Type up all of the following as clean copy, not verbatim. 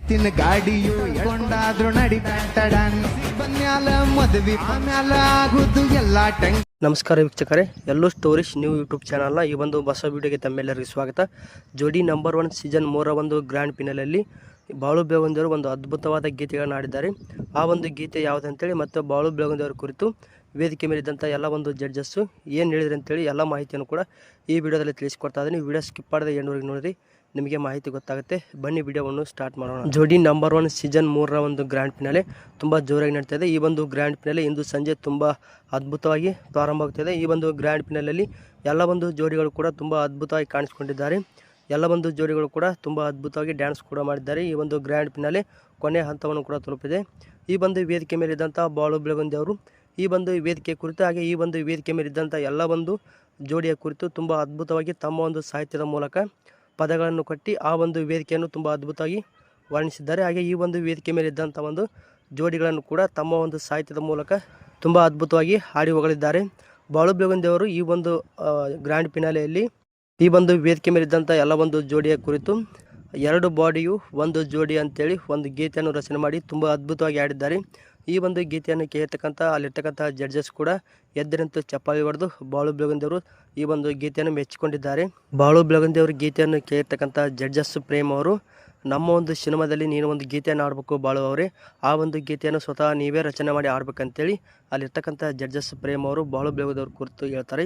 ತಿನ್ನ ಗಾಡಿಯು ಕೊಂಡಾದ್ರೂ ನಡಿತಾಡನ್ ಬನ್ಯಾಲ ಮದುವೆ ಮ್ಯಾಲ ಆಗುದು ಎಲ್ಲ ಟೆಂಗ್. ನಮಸ್ಕಾರ ವೀಕ್ಷಕರೇ, ಎಲ್ಲೋ ಸ್ಟೋರೀಸ್ ನ್ಯೂ ಯೂಟ್ಯೂಬ್ ಚಾನಲ್ನ ಈ ಒಂದು ಹೊಸ ವಿಡಿಯೋಗೆ ತಮ್ಮೆಲ್ಲರಿಗೂ ಸ್ವಾಗತ. ಜೋಡಿ ನಂಬರ್ 1 ಸೀಸನ್ 3 ಒಂದು ಗ್ರ್ಯಾಂಡ್ ಫಿನಾಲಲ್ಲಿ ಬಾಳು ಬೆಳಗುಂದಿಯವರು ಒಂದು ಅದ್ಭುತವಾದ ಗೀತೆಗಳನ್ನು ಆಡಿದ್ದಾರೆ. ಆ ಒಂದು ಗೀತೆ ಯಾವುದಂತೇಳಿ ಮತ್ತು ಬಾಳು ಬೆಳಗುಂದಿಯವರ ಕುರಿತು ವೇದಿಕೆ ಮೇಲಿದ್ದಂಥ ಎಲ್ಲ ಒಂದು ಜಡ್ಜಸ್ಸು ಏನು ಹೇಳಿದ್ರು ಅಂತೇಳಿ ಎಲ್ಲ ಮಾಹಿತಿಯನ್ನು ಕೂಡ ಈ ವಿಡಿಯೋದಲ್ಲಿ ತಿಳಿಸ್ಕೊಡ್ತಾ ಇದ್ದೀನಿ. ವಿಡಿಯೋ ಸ್ಕಿಪ್ ಮಾಡದೆ ಎಂಡ್ವರೆಗೆ ನೋಡಿರಿ, ನಿಮಗೆ ಮಾಹಿತಿ ಗೊತ್ತಾಗುತ್ತೆ. ಬನ್ನಿ ವಿಡಿಯೋವನ್ನು ಸ್ಟಾರ್ಟ್ ಮಾಡೋಣ. ಜೋಡಿ ನಂಬರ್ 1 ಸೀಸನ್ 3 ಒಂದು ಗ್ರ್ಯಾಂಡ್ ಫಿನಾಲೆ ತುಂಬ ಜೋರಾಗಿ ನಡೀತಾ ಇದೆ. ಈ ಒಂದು ಗ್ರ್ಯಾಂಡ್ ಫಿನಾಲೆ ಇಂದು ಸಂಜೆ ತುಂಬ ಅದ್ಭುತವಾಗಿ ಪ್ರಾರಂಭ ಆಗ್ತಿದೆ. ಈ ಒಂದು ಗ್ರ್ಯಾಂಡ್ ಫಿನಾಲಲ್ಲಿ ಎಲ್ಲ ಒಂದು ಜೋಡಿಗಳು ಕೂಡ ತುಂಬ ಅದ್ಭುತವಾಗಿ ಕಾಣಿಸ್ಕೊಂಡಿದ್ದಾರೆ. ಎಲ್ಲ ಒಂದು ಜೋಡಿಗಳು ಕೂಡ ತುಂಬ ಅದ್ಭುತವಾಗಿ ಡ್ಯಾನ್ಸ್ ಕೂಡ ಮಾಡಿದ್ದಾರೆ. ಈ ಒಂದು ಗ್ರ್ಯಾಂಡ್ ಫಿನಾಲೆ ಕೊನೆಯ ಹಂತವನ್ನು ಕೂಡ ತಲುಪಿದೆ. ಈ ಒಂದು ವೇದಿಕೆ ಮೇಲಿದ್ದಂಥ ಬಾಳು ಬೆಳಗುಂದಿಯವರು ಈ ಒಂದು ವೇದಿಕೆ ಕುರಿತು ಹಾಗೆ ಈ ಒಂದು ವೇದಿಕೆ ಮೇಲಿದ್ದಂಥ ಎಲ್ಲ ಒಂದು ಜೋಡಿಯ ಕುರಿತು ತುಂಬ ಅದ್ಭುತವಾಗಿ ತಮ್ಮ ಒಂದು ಸಾಹಿತ್ಯದ ಮೂಲಕ ಪದಗಳನ್ನು ಕಟ್ಟಿ ಆ ಒಂದು ವೇದಿಕೆಯನ್ನು ತುಂಬ ಅದ್ಭುತವಾಗಿ ವರ್ಣಿಸಿದ್ದಾರೆ. ಹಾಗೆ ಈ ಒಂದು ವೇದಿಕೆ ಮೇಲಿದ್ದಂಥ ಒಂದು ಜೋಡಿಗಳನ್ನು ಕೂಡ ತಮ್ಮ ಒಂದು ಸಾಹಿತ್ಯದ ಮೂಲಕ ತುಂಬ ಅದ್ಭುತವಾಗಿ ಹಾಡಿ ಹೊಗಳಿದ್ದಾರೆ. ಬಾಳು ಬೆಳಗುಂದಿಯವರು ಈ ಒಂದು ಗ್ರ್ಯಾಂಡ್ ಫಿನಾಲೆಯಲ್ಲಿ ಈ ಒಂದು ವೇದಿಕೆ ಮೇಲಿದ್ದಂಥ ಎಲ್ಲ ಒಂದು ಜೋಡಿಯ ಕುರಿತು 2 ಬಾಡಿಯು ಒಂದು ಜೋಡಿ ಅಂತೇಳಿ ಒಂದು ಗೀತೆಯನ್ನು ರಚನೆ ಮಾಡಿ ತುಂಬ ಅದ್ಭುತವಾಗಿ ಆಡಿದ್ದಾರೆ. ಈ ಒಂದು ಗೀತೆಯನ್ನು ಕೇಳ್ತಕ್ಕಂಥ ಅಲ್ಲಿರ್ತಕ್ಕಂಥ ಜಡ್ಜಸ್ ಕೂಡ ಎದ್ದರಂತೂ ಚಪ್ಪಾಳಿ ಹೊಡೆದು ಬಾಳು ಬೆಳಗುಂದಿಯವರು ಈ ಒಂದು ಗೀತೆಯನ್ನು ಮೆಚ್ಚಿಕೊಂಡಿದ್ದಾರೆ. ಬಾಳು ಬೆಳಗುಂದಿಯವರು ಗೀತೆಯನ್ನು ಕೇಳ್ತಕ್ಕಂಥ ಜಡ್ಜಸ್ ಪ್ರೇಮ್ ಅವರು, ನಮ್ಮ ಒಂದು ಸಿನಿಮಾದಲ್ಲಿ ನೀನು ಒಂದು ಗೀತೆಯನ್ನು ಆಡಬೇಕು ಬಾಳು ಅವರೇ, ಆ ಒಂದು ಗೀತೆಯನ್ನು ಸ್ವತಃ ನೀವೇ ರಚನೆ ಮಾಡಿ ಆಡ್ಬೇಕಂತೇಳಿ ಅಲ್ಲಿರ್ತಕ್ಕಂಥ ಜಡ್ಜಸ್ ಪ್ರೇಮ್ ಅವರು ಬಾಳು ಬೆಳಗುಂದಿಯವ್ರ ಕುರಿತು ಹೇಳ್ತಾರೆ.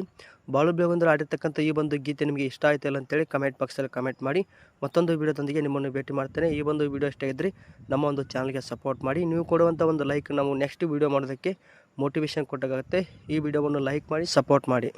ಬಾಳು ಬೆಳಗುಂದಿಯವರು ಆಡಿರ್ತಕ್ಕಂಥ ಈ ಒಂದು ಗೀತೆ ನಿಮಗೆ ಇಷ್ಟ ಆಯ್ತಲ್ಲ ಅಂತೇಳಿ ಕಮೆಂಟ್ ಬಾಕ್ಸಲ್ಲಿ ಕಮೆಂಟ್ ಮಾಡಿ. ಮತ್ತೊಂದು ವಿಡಿಯೋದೊಂದಿಗೆ ನಿಮ್ಮನ್ನು ಭೇಟಿ ಮಾಡ್ತೇನೆ. ಈ ಒಂದು ವಿಡಿಯೋ ಇಷ್ಟ ಇದ್ದರೆ ನಮ್ಮ ಒಂದು ಚಾನಲ್ಗೆ ಸಪೋರ್ಟ್ ಮಾಡಿ. ನೀವು ಕೊಡುವಂಥ ಒಂದು ಲೈಕ್ ನಾವು ನೆಕ್ಸ್ಟ್ ವಿಡಿಯೋ ಮಾಡೋದಕ್ಕೆ ಮೋಟಿವೇಶನ್ ಕೊಟ್ಟಾಗುತ್ತೆ. ಈ ವಿಡಿಯೋವನ್ನು ಲೈಕ್ ಮಾಡಿ ಸಪೋರ್ಟ್ ಮಾಡಿ.